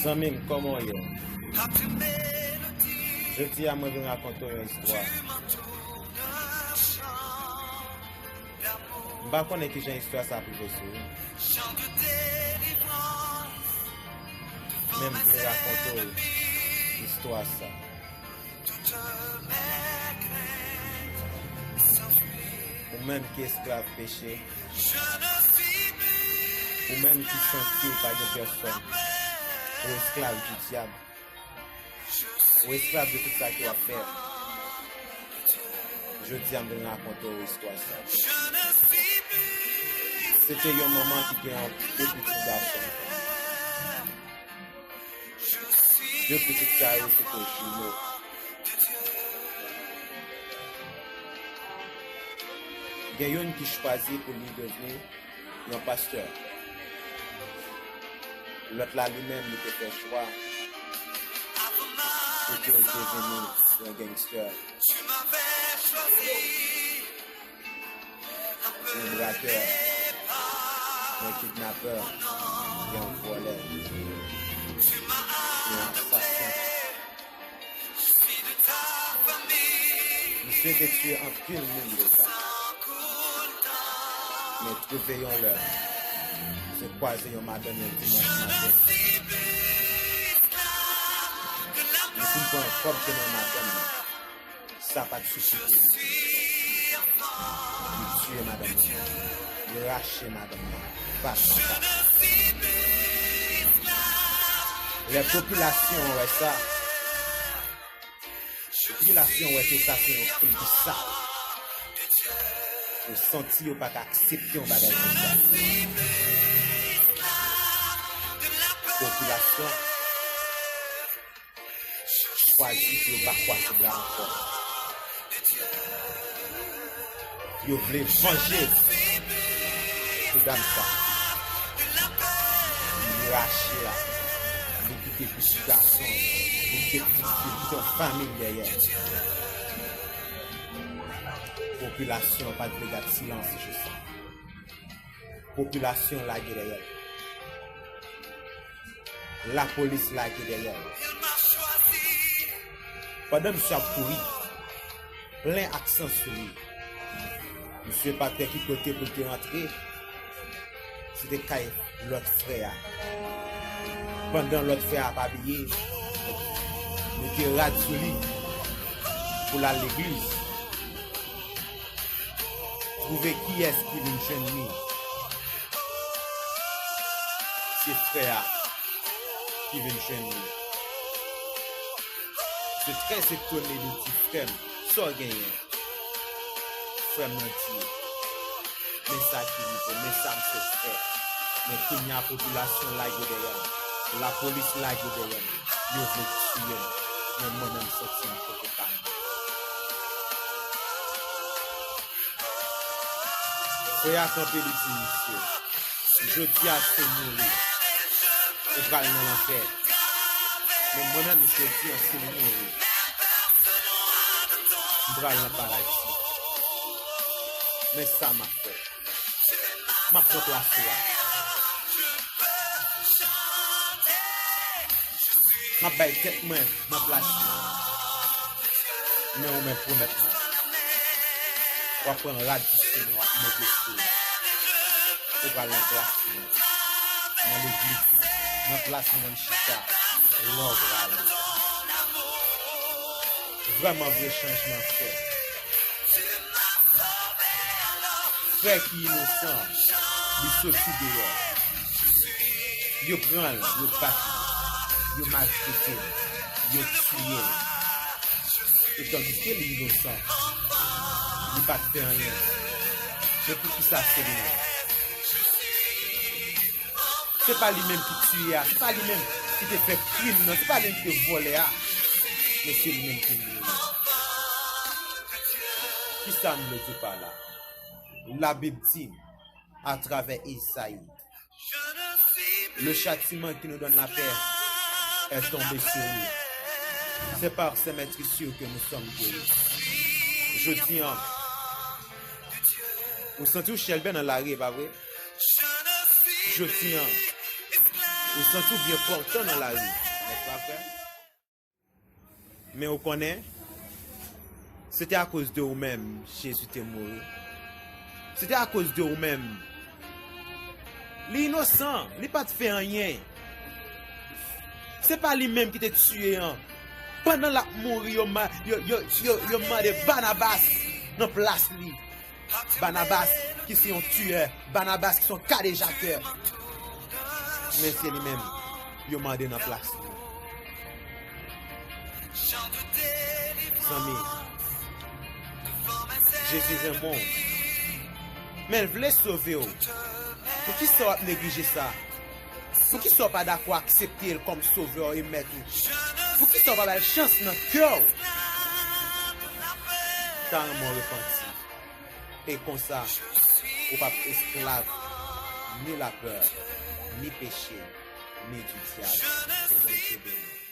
Zamim, comment est? Je dis à moi de raconter une histoire. Je ne connais pas que j'ai une histoire ça pour vous. Même je vais raconter une histoire ça. Ou même qui est esclave péché. Ou même qui sont par des personnes. Ou esclave du diable. Ou esclave de tout ça qu'il va faire. Je dis à me raconter une histoire ça. C'était un moment qui était deux petits garçons. Deux petites carrés, c'était jumeaux. Il y a une qui choisit pour lui devenir un pasteur. L'autre là lui-même, il était fait choix. Et qu'il était devenu un gangster. Un braqueur. Un kidnappeur. Et un voleur. Et un assassin. Monsieur était tué en pile monde de ça. Mais trouvez-le. C'est croisé un matin un dimanche matin. Mais si nous prenons comme que le matin, ça n'a pas de souci pour lui. Il tue madame. Il rache madame. Pas sans pas. Les populations, ouais, ça. Les populations, ouais, tout ça, c'est un truc de ça. Vous sentez pas accepter un bagage comme ça. Population choisit que pas quoi c'est là encore. Vous voulez venger ce dame ça. Vous lâchez là. Vous quittez petit garçon. Vous quittez toute famille derrière. Population, pas de brigade, silence, je sens. Population, là, derrière. La police, là, derrière. Pendant que monsieur a couru, plein accent sur lui. Monsieur pas fait qui côté pour te rentrer. C'était Kaïf, l'autre frère. Pendant l'autre frère a pas habillé, il était rad sur lui pour aller à l'église. Trouver qui est-ce qui vient chez nous. C'est frère qui vient chez nous. C'est très étonné de petit frère. Sans gagner. Frère menti. Mais ça qui dit, mais ça me fait frère. Mais qu'il y a la population là qui est derrière. La police là qui est derrière. Ils veulent tuer. Mais moi-même, c'est un peu de temps. Frère a campé de monsieur. Je dis à ce mourir. Je vais aller dans l'enfer. Mais moi-même, je dis à ce mourir. Je vais aller dans le paradis. Mais ça m'a fait. Ma propre assoir. Ma baille tête moi, ma place. Mais on me promet moi. On va prendre la discipline, on va mettre le feu. On va l'emplacer. Dans l'église, dans la place dans le chita. L'ordre va aller. Vraiment vrai changement fait. Frère qui est innocent, il sortit dehors. Il prend, il battu, il maltraité, il tué. Et tandis qu'il est innocent, il n'a pas fait rien. Mais pour qui ça c'est lui? C'est pas lui-même qui tue, c'est pas lui-même qui te fait crime, non, c'est pas lui-même qui te vole, mais c'est lui-même qui nous. Qui ça ne le dit pas là? La Bible dit, à travers Isaïe, le châtiment qui nous donne la paix est tombé sur nous. C'est par ces maîtrisures que nous sommes guéris. Je dis, vous sentez où Shelben dans la rue, pas vrai? Je dis, Ou sentou bien portant dans la rue. N'est-ce pas, frère? Mais on connaît, c'était à cause de vous-même, Jésus t'est mort. C'était à cause de vous-même. L'innocent, il n'a pas fait rien. C'est pas lui-même qui t'a tué. Hein. Pendant la mort, il a demandé Barnabas dans la place. Barnabas qui sont tueurs. Barnabas qui sont cadejaqueurs. Mais c'est lui-même. Il a demandé dans la place. Samy, Jésus est bon. Mais il voulait sauver. Pour qui ça négliger ça? Pour qui ça pas d'accord accepter comme sauveur et maître? Pour qui ça pas la chance dans le cœur? Tant mon repenti. Et comme ça, ou pas esclave, ni la peur, ni péché, ni du diable. C'est bon Dieu béni.